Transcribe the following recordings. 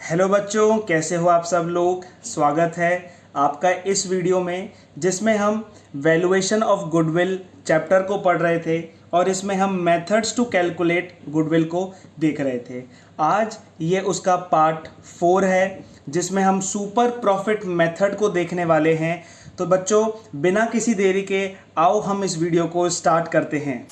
Hello बच्चों, कैसे हो आप सब लोग। स्वागत है आपका इस वीडियो में जिसमें हम वैल्यूएशन ऑफ गुडविल चैप्टर को पढ़ रहे थे और इसमें हम मेथड्स टू कैलकुलेट गुडविल को देख रहे थे। आज ये उसका पार्ट 4 है जिसमें हम सुपर प्रॉफिट मेथड को देखने वाले हैं। तो बच्चों, बिना किसी देरी के आओ हम इस वीडियो को स्टार्ट करते हैं।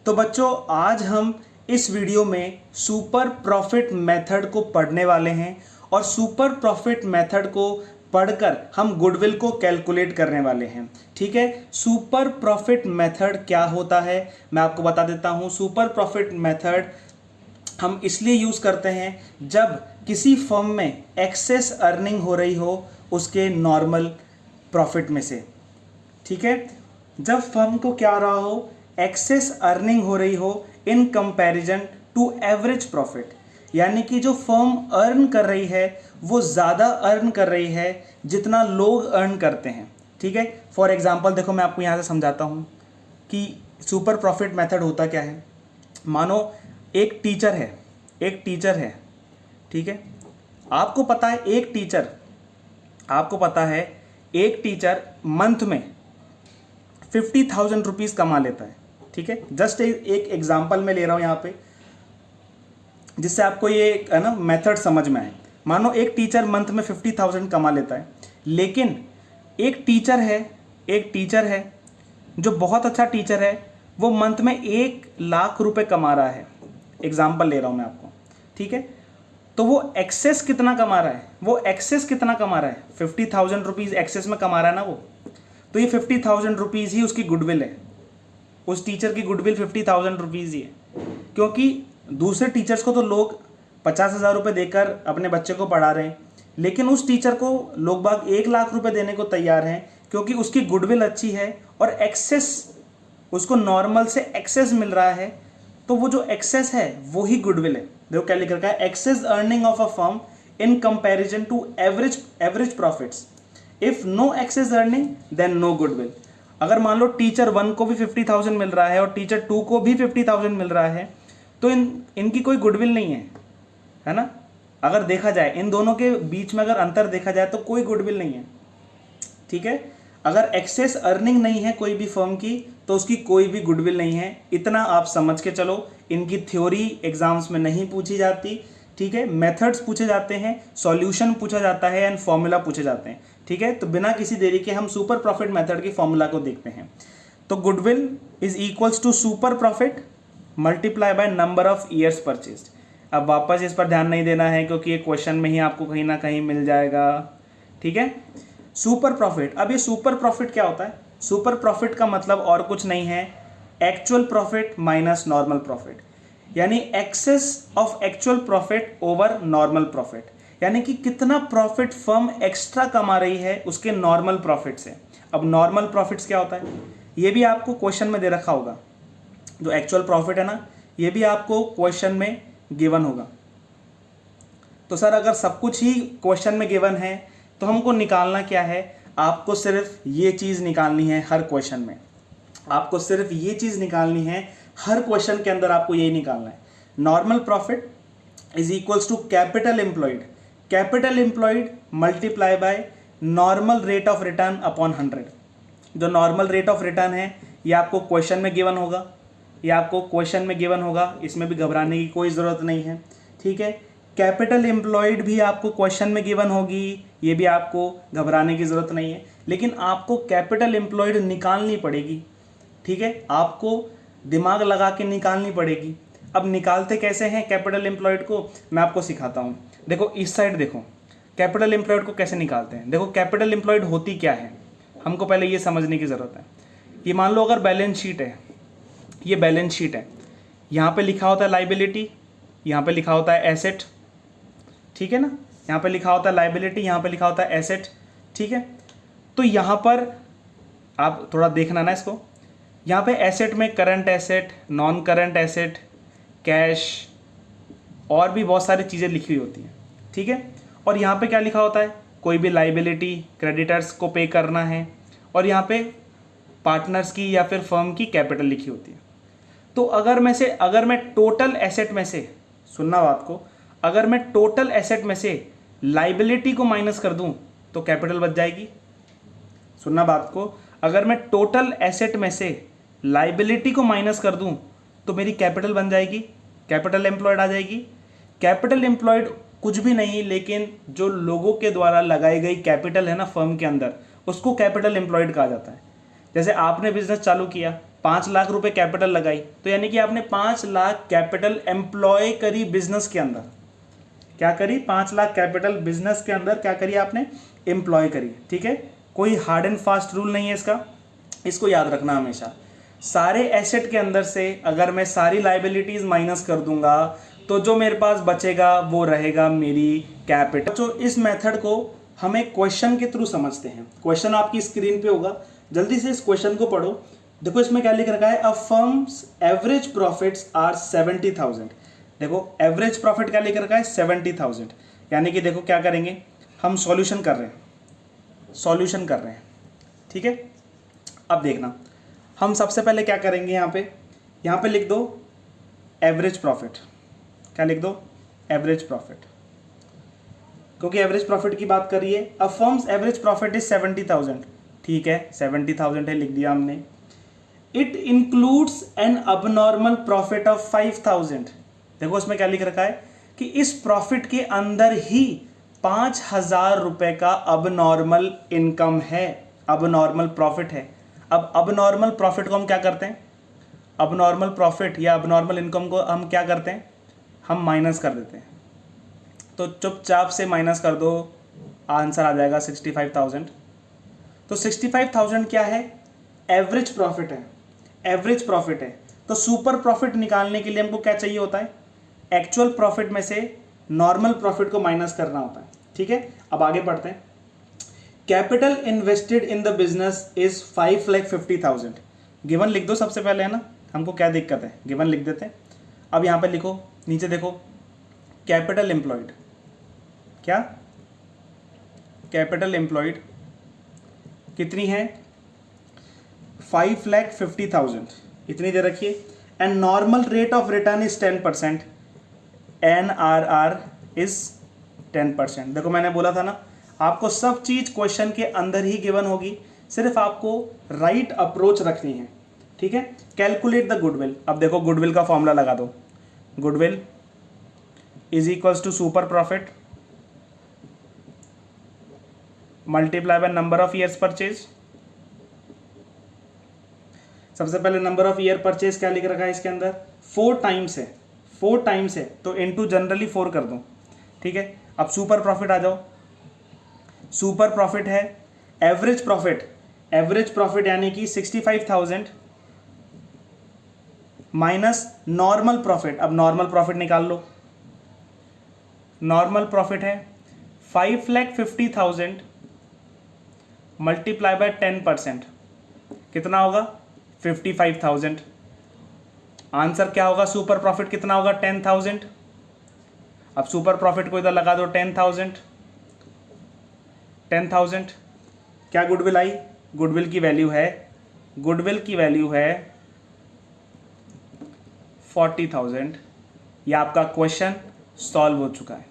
तो बच्चों, आज हम इस वीडियो में सुपर प्रॉफिट मेथड को पढ़ने वाले हैं और सुपर प्रॉफिट मेथड को पढ़कर हम गुडविल को कैलकुलेट करने वाले हैं। ठीक है, सुपर प्रॉफिट मेथड क्या होता है मैं आपको बता देता हूं। सुपर प्रॉफिट मेथड हम इसलिए यूज़ करते हैं जब किसी फर्म में एक्सेस अर्निंग हो रही हो उसके नॉर्मल प्रॉफिट में से। ठीक है, जब फर्म को क्या रहा हो, एक्सेस अर्निंग हो रही हो in comparison to average profit, यानी कि जो फर्म अर्न कर रही है वो ज़्यादा अर्न कर रही है जितना लोग अर्न करते हैं। ठीक है, फॉर एग्जांपल देखो, मैं आपको यहाँ से समझाता हूँ कि सुपर प्रॉफिट मेथड होता क्या है। मानो एक टीचर है, ठीक है, आपको पता है एक टीचर मंथ में 50,000 रुपीज़ कमा लेता है। ठीक है, जस्ट एक एग्जाम्पल मैं ले रहा हूँ यहाँ पे जिससे आपको ये है ना मेथड समझ में आए। मानो एक टीचर मंथ में 50,000 कमा लेता है, लेकिन एक टीचर है जो बहुत अच्छा टीचर है, वो मंथ में 1,00,000 रुपए कमा रहा है। एग्जाम्पल ले रहा हूँ मैं आपको। ठीक है, तो वो एक्सेस कितना कमा रहा है 50,000 रुपीज़ एक्सेस में कमा रहा है ना वो। तो ये 50,000 रुपीज़ ही उसकी गुडविल है। उस टीचर की गुडविल 50,000 रुपीज़ ही है, क्योंकि दूसरे टीचर्स को तो लोग 50,000 रुपये देकर अपने बच्चे को पढ़ा रहे हैं, लेकिन उस टीचर को लोग बाग 1,00,000 रुपये देने को तैयार हैं क्योंकि उसकी गुडविल अच्छी है और एक्सेस उसको नॉर्मल से एक्सेस मिल रहा है। तो वो जो एक्सेस है वो ही गुडविल है। देखो क्या लिख रखा है, excess earning of a firm in comparison to average profits. If no excess earning then no goodwill. अगर मान लो टीचर 1 को भी 50,000 मिल रहा है और टीचर 2 को भी 50,000 मिल रहा है, तो इनकी कोई गुडविल नहीं है ना। अगर देखा जाए इन दोनों के बीच में अगर अंतर देखा जाए तो कोई गुडविल नहीं है। ठीक है, अगर एक्सेस अर्निंग नहीं है कोई भी फर्म की तो उसकी कोई भी गुडविल नहीं है। इतना आप समझ के चलो। इनकी थ्योरी एग्जाम्स में नहीं पूछी जाती। ठीक है, मेथड्स पूछे जाते हैं, सॉल्यूशन पूछा जाता है एंड फॉर्मूला पूछे जाते हैं। ठीक है, तो बिना किसी देरी के हम सुपर प्रॉफिट मेथड की फॉर्मूला को देखते हैं। तो goodwill is equals to super profit multiply by number of years purchased. अब वापस इस पर ध्यान नहीं देना है क्योंकि ये क्वेश्चन में ही आपको कहीं ना कहीं मिल जाएगा। ठीक है, सुपर प्रॉफिट। अब ये सुपर प्रॉफिट क्या होता है? सुपर प्रॉफिट का मतलब और कुछ नहीं है, actual profit minus normal profit, यानी excess of actual profit over normal profit, यानी कि कितना प्रॉफिट फर्म एक्स्ट्रा कमा रही है उसके नॉर्मल प्रॉफिट से। अब नॉर्मल प्रॉफिट्स क्या होता है ये भी आपको क्वेश्चन में दे रखा होगा। जो एक्चुअल प्रॉफिट है ना, ये भी आपको क्वेश्चन में गिवन होगा। तो सर अगर सब कुछ ही क्वेश्चन में गिवन है तो हमको निकालना क्या है? आपको सिर्फ ये चीज़ निकालनी है हर क्वेश्चन में। आपको सिर्फ ये चीज़ निकालनी है हर क्वेश्चन के अंदर, आपको यही निकालना है। Normal profit is equals to capital employed multiply by normal rate of return upon 100। जो नॉर्मल रेट ऑफ रिटर्न है ये आपको क्वेश्चन में गिवन होगा, इसमें भी घबराने की कोई ज़रूरत नहीं है। ठीक है, कैपिटल एम्प्लॉयड भी आपको क्वेश्चन में गिवन होगी, ये भी आपको घबराने की ज़रूरत नहीं है, लेकिन आपको कैपिटल एम्प्लॉयड निकालनी पड़ेगी। ठीक है, आपको दिमाग लगा के निकालनी पड़ेगी। अब निकालते कैसे हैं कैपिटल एम्प्लॉयड को, मैं आपको सिखाता हूँ। देखो इस साइड देखो, कैपिटल एम्प्लॉयड को कैसे निकालते हैं। देखो कैपिटल एम्प्लॉयड होती क्या है, हमको पहले ये समझने की ज़रूरत है। ये मान लो अगर बैलेंस शीट है, ये बैलेंस शीट है, यहाँ पे लिखा होता है लाइबिलिटी, यहाँ पे लिखा होता है एसेट। ठीक है ना, यहाँ पे लिखा होता है लाइबिलिटी, यहाँ पे लिखा होता है एसेट। ठीक है, तो यहाँ पर आप थोड़ा देखना ना इसको। यहाँ पे एसेट में current asset, non current asset, cash और भी बहुत सारी चीज़ें लिखी हुई होती हैं। ठीक है, और यहाँ पे क्या लिखा होता है? कोई भी लाइबिलिटी क्रेडिटर्स को पे करना है, और यहाँ पे पार्टनर्स की या फिर फर्म की कैपिटल लिखी होती है। तो अगर मैं टोटल एसेट में से, सुनना बात को, अगर मैं टोटल एसेट में से लाइबिलिटी को माइनस कर दूं तो कैपिटल बच जाएगी। सुनना बात को, अगर मैं टोटल एसेट में से लाइबिलिटी को माइनस कर दूं तो मेरी कैपिटल बन जाएगी, कैपिटल एम्प्लॉयड आ जाएगी। कैपिटल एम्प्लॉयड कुछ भी नहीं, लेकिन जो लोगों के द्वारा लगाई गई कैपिटल है ना फर्म के अंदर, उसको कैपिटल एम्प्लॉयड कहा जाता है। जैसे आपने बिजनेस चालू किया, 5 लाख रुपए कैपिटल लगाई, तो यानी कि आपने 5 लाख कैपिटल एम्प्लॉय करी बिजनेस के अंदर। क्या करी? 5 लाख कैपिटल बिजनेस के अंदर क्या करी आपने? एम्प्लॉय करी। ठीक है, कोई हार्ड एंड फास्ट रूल नहीं है इसका, इसको याद रखना हमेशा। सारे एसेट के अंदर से अगर मैं सारी लाइबिलिटीज माइनस कर दूंगा तो जो मेरे पास बचेगा वो रहेगा मेरी कैपिटल। तो इस मेथड को हमें क्वेश्चन के थ्रू समझते हैं। क्वेश्चन आपकी स्क्रीन पे होगा, जल्दी से इस क्वेश्चन को पढ़ो। देखो इसमें क्या लिख रखा है, a firm's average profits are 70,000। देखो एवरेज प्रॉफिट क्या लिख रखा है? 70,000। यानी कि देखो क्या करेंगे, हम सॉल्यूशन कर रहे हैं, ठीक है। अब देखना, हम सबसे पहले क्या करेंगे, यहाँ पे लिख दो एवरेज प्रॉफिट। क्या लिख दो? एवरेज प्रॉफिट, क्योंकि एवरेज प्रॉफिट की बात कर रही है। A firm's average profit is 70,000। ठीक है, 70,000 है, लिख दिया हमने। It includes an abnormal profit of 5,000। देखो इसमें क्या लिख रखा है कि इस प्रॉफिट के अंदर ही 5,000 रुपए का अबनॉर्मल इनकम है, अबनॉर्मल प्रॉफिट है। अब अबनॉर्मल प्रॉफिट को हम क्या करते हैं? अबनॉर्मल प्रॉफिट या अबनॉर्मल इनकम को हम क्या करते हैं? हम माइनस कर देते हैं। तो चुपचाप से माइनस कर दो, आंसर आ जाएगा 65,000। तो 65,000 क्या है? एवरेज प्रॉफिट है, एवरेज प्रॉफिट है। तो सुपर प्रॉफिट निकालने के लिए हमको क्या चाहिए होता है? एक्चुअल प्रॉफिट में से नॉर्मल प्रॉफिट को माइनस करना होता है। ठीक है, अब आगे बढ़ते हैं। Capital invested in the business is 5,50,000। Given लिख दो सबसे पहले, है ना, हमको क्या दिक्कत है, गिवन लिख देते हैं। अब यहाँ पे लिखो, नीचे देखो, कैपिटल एम्प्लॉयड, क्या कैपिटल एम्प्लॉयड कितनी है? 5,50,000 इतनी दे रखिए। And normal rate of return is 10%, NRR is 10%। देखो मैंने बोला था ना, आपको सब चीज क्वेश्चन के अंदर ही गिवन होगी, सिर्फ आपको राइट अप्रोच रखनी है। ठीक है, कैलकुलेट द गुडविल। अब देखो गुडविल का फॉर्मूला लगा दो, goodwill is equals to super profit multiply by number of years purchase. सबसे पहले नंबर ऑफ ईयर परचेज क्या लिख रखा है इसके अंदर? 4 टाइम्स है, 4 टाइम्स है, तो इनटू जनरली 4 कर दो। ठीक है, अब सुपर प्रॉफिट आ जाओ। सुपर प्रॉफिट है एवरेज प्रॉफिट, एवरेज प्रॉफिट यानी कि 65,000 माइनस नॉर्मल प्रॉफिट। अब नॉर्मल प्रॉफिट निकाल लो। नॉर्मल प्रॉफिट है 5,50,000 मल्टीप्लाई बाय 10%, कितना होगा? 55,000। आंसर क्या होगा? सुपर प्रॉफिट कितना होगा? 10,000। अब सुपर प्रॉफिट को इधर लगा दो, 10,000। क्या गुडविल आई? गुडविल की वैल्यू है, गुडविल की वैल्यू है 40,000। यह आपका क्वेश्चन सॉल्व हो चुका है,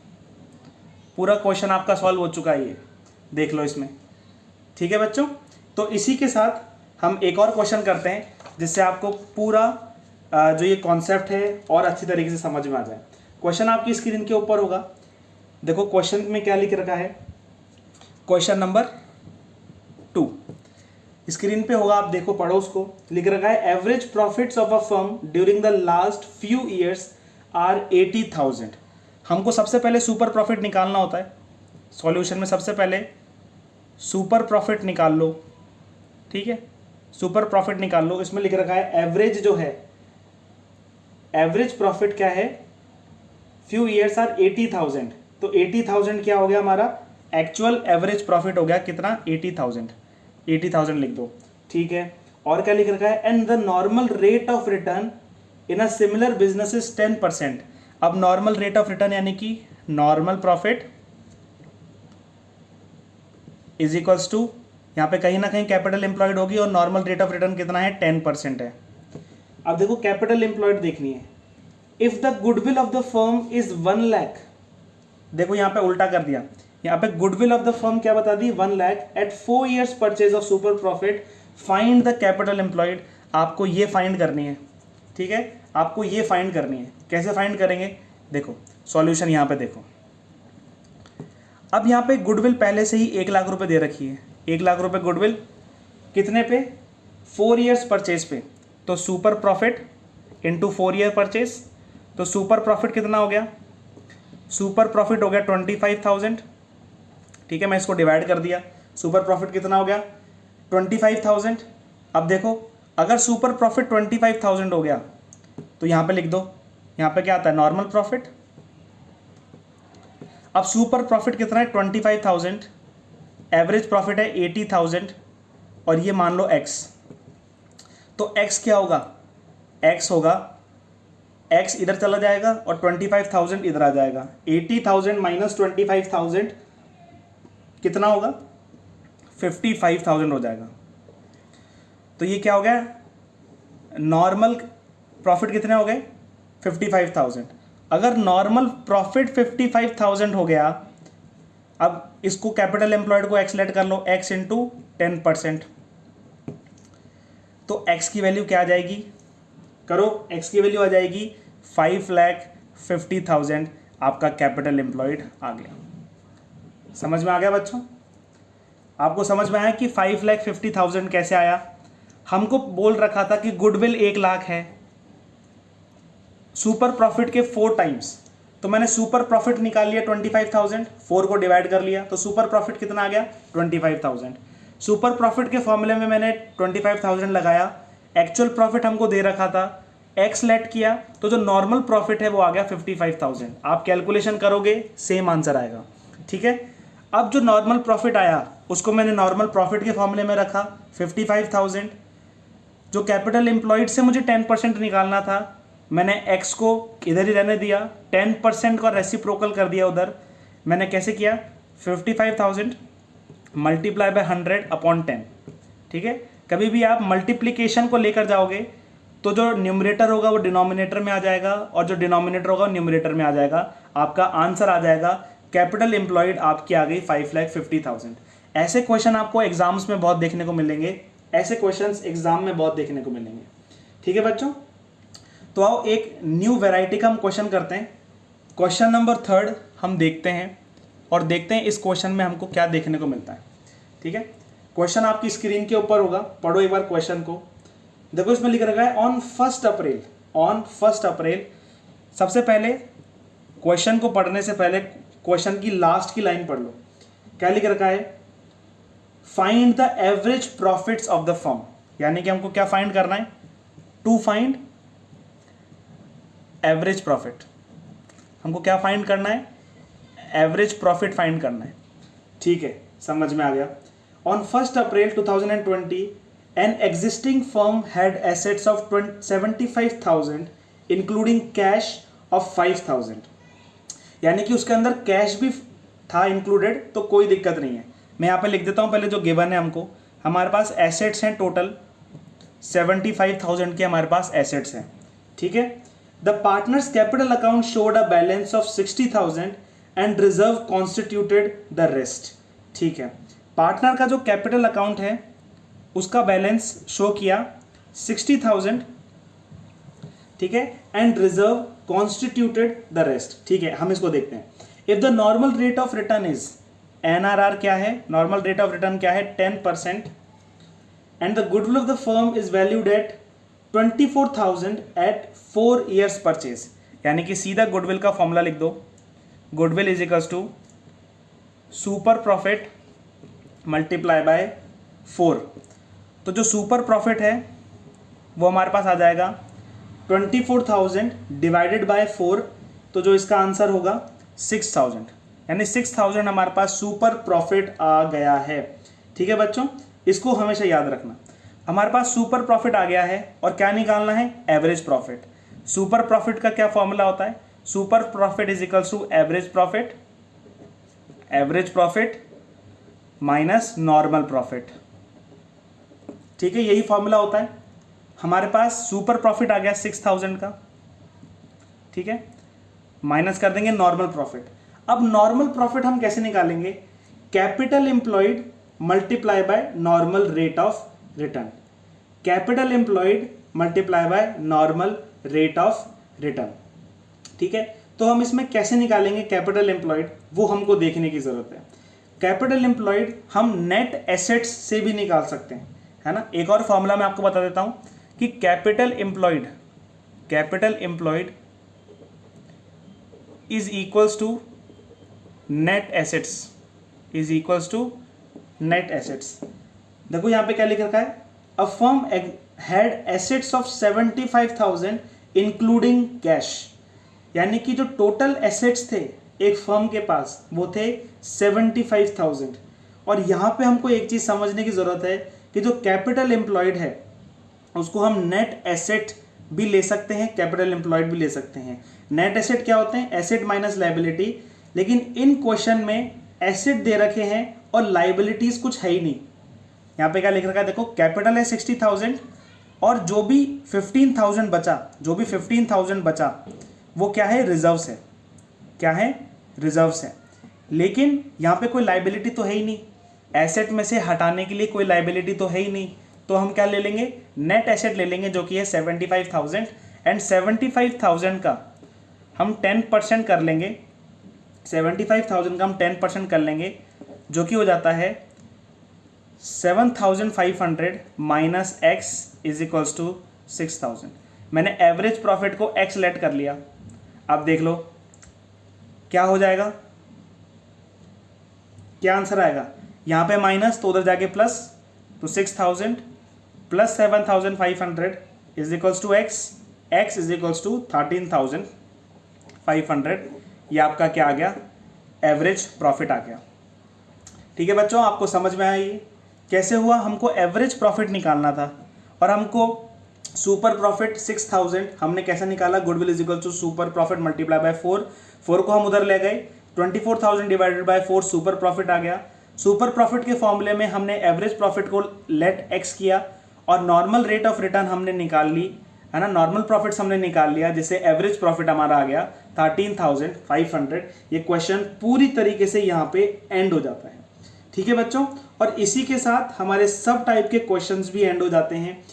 पूरा क्वेश्चन आपका सॉल्व हो चुका है, ये देख लो इसमें। ठीक है बच्चों, तो इसी के साथ हम एक और क्वेश्चन करते हैं, जिससे आपको पूरा जो ये कॉन्सेप्ट है और अच्छी तरीके से समझ में आ जाए। क्वेश्चन आपकी स्क्रीन के ऊपर होगा। देखो क्वेश्चन में क्या लिख रखा है, क्वेश्चन नंबर 2 स्क्रीन पे होगा, आप देखो, पढ़ो उसको। लिख रखा है average profits of a firm during the last few years are 80,000। हमको सबसे पहले सुपर प्रॉफिट निकालना होता है। सॉल्यूशन में सबसे पहले सुपर प्रॉफिट निकाल लो। ठीक है, सुपर प्रॉफिट निकाल लो। इसमें लिख रखा है एवरेज जो है, एवरेज प्रॉफिट क्या है? Few years are 80,000। तो 80,000 क्या हो गया हमारा? एक्चुअल एवरेज प्रॉफिट हो गया कितना? 80,000। 80,000 लिख दो। ठीक है, और क्या लिख रखा है? And the normal rate of return in a similar business is 10%। अब नॉर्मल रेट ऑफ रिटर्न यानी कि normal profit is equals to, यहाँ पे कहीं ना कहीं कैपिटल एम्प्लॉयड होगी और नॉर्मल रेट ऑफ रिटर्न कितना है 10% है। अब देखो कैपिटल एम्प्लॉयड देखनी है, if the goodwill of the firm is 1 lakh, देखो यहाँ पे उल्टा कर दिया, यहाँ पे गुडविल ऑफ द फर्म क्या बता दी 1 lakh at 4 years purchase of super profit, find the capital employed. आपको ये फाइंड करनी है, ठीक है, आपको ये फाइंड करनी है। कैसे फाइंड करेंगे, देखो सॉल्यूशन यहाँ पे देखो। अब यहाँ पे गुडविल पहले से ही 1 लाख रुपए दे रखी है, 1 लाख रुपए गुडविल कितने पे 4 years परचेज पे, तो super profit into 4 year purchase, तो सुपर प्रॉफिट कितना हो गया, सुपर प्रॉफिट हो गया 25,000, ठीक है, मैं इसको डिवाइड कर दिया, सुपर प्रॉफिट कितना हो गया 25,000। अब देखो अगर सुपर प्रॉफिट 25,000 हो गया तो यहाँ पे लिख दो, यहाँ पे क्या आता है नॉर्मल प्रॉफिट। अब सुपर प्रॉफिट कितना है 25,000, एवरेज प्रॉफिट है 80,000 और ये मान लो x, तो x क्या होगा, x होगा, x इधर चला जाएगा और 25,000 इधर आ जाएगा, 80,000 माइनस 25,000 कितना होगा 55,000 हो जाएगा। तो ये क्या हो गया, नॉर्मल प्रॉफिट कितने हो गए 55,000। अगर नॉर्मल प्रॉफिट 55,000 हो गया, अब इसको कैपिटल एम्प्लॉयड को एक्स लेट कर लो, x इंटू 10%, तो x की वैल्यू क्या आ जाएगी, करो, x की वैल्यू आ जाएगी 5,50,000, आपका कैपिटल एम्प्लॉयड आ गया। समझ में आ गया बच्चों, आपको समझ में आया कि 5,50,000 कैसे आया। हमको बोल रखा था कि गुडविल 1 लाख है, सुपर प्रॉफिट के 4 टाइम्स, तो मैंने सुपर प्रॉफिट निकाल लिया 25,000, 4 को डिवाइड कर लिया, तो सुपर प्रॉफिट कितना आ गया 25,000। सुपर प्रॉफिट के फॉर्मूले में मैंने 25,000 लगाया, एक्चुअल प्रॉफिट हमको दे रखा था, एक्स लेट किया, तो जो नॉर्मल प्रॉफिट है वो आ गया 55,000। आप कैलकुलेशन करोगे सेम आंसर आएगा, ठीक है। अब जो नॉर्मल प्रॉफिट आया उसको मैंने नॉर्मल प्रॉफिट के फॉर्मूले में रखा 55,000, जो कैपिटल एम्प्लॉयड से मुझे 10% निकालना था, मैंने x को इधर ही रहने दिया, 10% का रेसिप्रोकल कर दिया उधर। मैंने कैसे किया 55,000 मल्टीप्लाई बाय 100 अपॉन 10, ठीक है। कभी भी आप मल्टीप्लिकेशन को लेकर जाओगे तो जो न्यूमरेटर होगा वो डिनोमिनेटर में आ जाएगा और जो डिनोमिनेटर होगा वो न्यूमरेटर में आ जाएगा, आपका आंसर आ जाएगा कैपिटल एम्प्लॉयड आपकी आ गई 5,50,000। ऐसे क्वेश्चन आपको एग्जाम्स में बहुत देखने को मिलेंगे, ऐसे क्वेश्चंस एग्जाम में बहुत देखने को मिलेंगे, ठीक है बच्चों। तो आओ एक न्यू वैरायटी का हम क्वेश्चन करते हैं। क्वेश्चन नंबर 3 हम देखते हैं और देखते हैं इस क्वेश्चन में हमको क्या देखने को मिलता है, ठीक है। क्वेश्चन आपकी स्क्रीन के ऊपर होगा, पढ़ो एक बार क्वेश्चन को। देखो इसमें लिख रखा है ऑन 1 अप्रैल, ऑन 1 अप्रैल। सबसे पहले क्वेश्चन को पढ़ने से पहले क्वेश्चन की लास्ट की लाइन पढ़ लो, क्या लिख रखा है, find the average profits of the firm. यानी कि हमको क्या फाइंड करना है, टू फाइंड एवरेज प्रॉफिट। हमको क्या फाइंड करना है, एवरेज प्रॉफिट फाइंड करना है, ठीक है, समझ में आ गया। On 1 April 2020 an existing firm had assets of 75,000 including cash of 5,000। यानी कि उसके अंदर कैश भी था इंक्लूडेड, तो कोई दिक्कत नहीं है। मैं यहाँ पे लिख देता हूँ पहले जो गिवन है हमको, हमारे पास एसेट्स हैं टोटल 75,000 के हमारे पास एसेट्स हैं, ठीक है। The partners capital account showed a balance of 60,000 and reserve constituted the rest, ठीक है। पार्टनर का जो कैपिटल अकाउंट है उसका बैलेंस शो किया 60,000, ठीक है, and reserve constituted the rest, ठीक है। हम इसको देखते हैं। If the normal rate of return is, NRR क्या है, नॉर्मल रेट ऑफ रिटर्न क्या है 10%, and the goodwill of the firm is valued at 24,000 at 4 years purchase. यानी कि सीधा गुडविल का फॉर्मूला लिख दो, goodwill is equals to super profit multiply by 4। तो जो सुपर प्रॉफिट है वो हमारे पास आ जाएगा 24,000 डिवाइडेड बाय 4, तो जो इसका आंसर होगा 6,000, यानी 6,000 हमारे पास सुपर प्रॉफिट आ गया है, ठीक है बच्चों। इसको हमेशा याद रखना, हमारे पास सुपर प्रॉफिट आ गया है और क्या निकालना है, एवरेज प्रॉफिट। सुपर प्रॉफिट का क्या फॉर्मूला होता है, super profit is equals to average profit, average profit minus normal profit. ठीक है, यही फॉर्मूला होता है। हमारे पास सुपर प्रॉफिट आ गया 6000 का, ठीक है, माइनस कर देंगे नॉर्मल प्रॉफिट। अब नॉर्मल प्रॉफिट हम कैसे निकालेंगे? Capital employed multiply by normal rate of return. Capital employed multiply by normal rate of return. ठीक है, तो हम इसमें कैसे निकालेंगे कैपिटल एम्प्लॉयड, वो हमको देखने की जरूरत है। कैपिटल एम्प्लॉयड हम नेट एसेट्स से भी निकाल सकते हैं, है ना। एक और फॉर्मूला मैं आपको बता देता हूं कि capital employed is equals to net assets, देखो यहां पे क्या लिख रखा है, a firm had assets of 75,000 including cash. यानी कि जो टोटल एसेट्स थे एक फर्म के पास वो थे 75,000। और यहां पे हमको एक चीज समझने की जरूरत है कि जो कैपिटल एम्प्लॉयड है उसको हम नेट एसेट भी ले सकते हैं, कैपिटल एम्प्लॉयड भी ले सकते हैं। नेट एसेट क्या होते हैं? Asset minus liability. लेकिन इन क्वेश्चन में एसेट दे रखे हैं और लाइबिलिटीज कुछ है ही नहीं। यहाँ पे क्या लिख रखा है, देखो कैपिटल है 60,000 और जो भी 15,000 बचा वो क्या है? रिजर्व्स है। क्या है? रिजर्व्स है। लेकिन यहाँ पे कोई लाइबिलिटी तो है ही नहीं, एसेट में से हटाने के लिए कोई लाइबिलिटी तो है ही नहीं। तो हम क्या ले लेंगे? नेट एसेट ले लेंगे जो कि है 75,000। एंड 75,000 का हम 10% कर लेंगे, 75,000 का हम 10% कर लेंगे, जो कि हो जाता है 7,500 minus X is equals to 6,000। मैंने एवरेज प्रॉफिट को एक्स लेट कर लिया। अब देख लो क्या हो जाएगा, क्या आंसर आएगा? यहाँ पे माइनस तो उधर जाके प्लस, तो 6,000 plus 7,500 is equals to X, X is equals to 13,500। ये आपका क्या आ गया? एवरेज प्रॉफिट आ गया। ठीक है बच्चों, आपको समझ में आया ये कैसे हुआ? हमको एवरेज प्रॉफिट निकालना था और हमको सुपर प्रॉफिट 6,000 हमने कैसे निकाला? Goodwill is equal to super profit multiply by 4 को हम उधर ले गए, 24,000 डिवाइडेड बाय 4 सुपर प्रॉफिट आ गया। सुपर प्रॉफिट के फॉर्मूले में हमने एवरेज प्रॉफिट को लेट एक्स किया और नॉर्मल रेट ऑफ रिटर्न हमने निकाल ली, है ना। नॉर्मल प्रॉफिट्स हमने निकाल लिया, जिससे एवरेज प्रॉफिट हमारा आ गया 13,500। ये क्वेश्चन पूरी तरीके से यहाँ पे एंड हो जाता है। ठीक है बच्चों, और इसी के साथ हमारे सब टाइप के क्वेश्चंस भी एंड हो जाते हैं।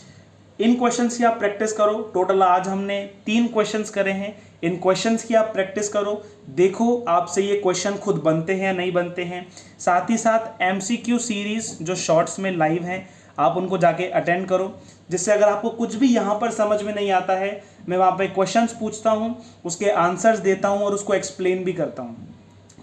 इन क्वेश्चंस की आप प्रैक्टिस करो। टोटल आज हमने 3 क्वेश्चंस करे हैं। इन क्वेश्चंस की आप प्रैक्टिस करो, देखो आपसे ये क्वेश्चन खुद बनते हैं या नहीं बनते हैं। साथ ही साथ MCQ सीरीज जो शॉर्ट्स में लाइव हैं आप उनको जाके अटेंड करो, जिससे अगर आपको कुछ भी यहाँ पर समझ में नहीं आता है, मैं वहाँ पे क्वेश्चंस पूछता हूँ, उसके आंसर्स देता हूँ और उसको एक्सप्लेन भी करता हूँ।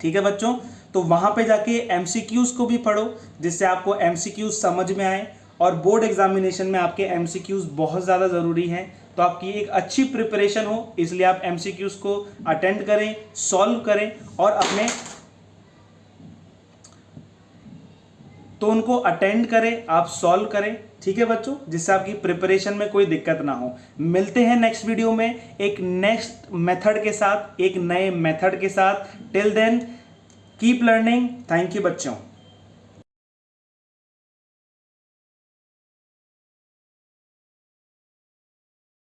ठीक है बच्चों, तो वहाँ पे जाके MCQs को भी पढ़ो, जिससे आपको MCQs समझ में आए। और बोर्ड एग्जामिनेशन में आपके MCQs बहुत ज़्यादा ज़रूरी हैं, तो आपकी एक अच्छी प्रिपरेशन हो, इसलिए आप MCQs को अटेंड करें, सॉल्व करें और अपने तो उनको अटेंड करें, आप सॉल्व करें। ठीक है बच्चों, जिससे आपकी प्रिपरेशन में कोई दिक्कत ना हो। मिलते हैं नेक्स्ट वीडियो में एक नेक्स्ट मेथड के साथ, एक नए मेथड के साथ। Till then keep learning. Thank you बच्चों।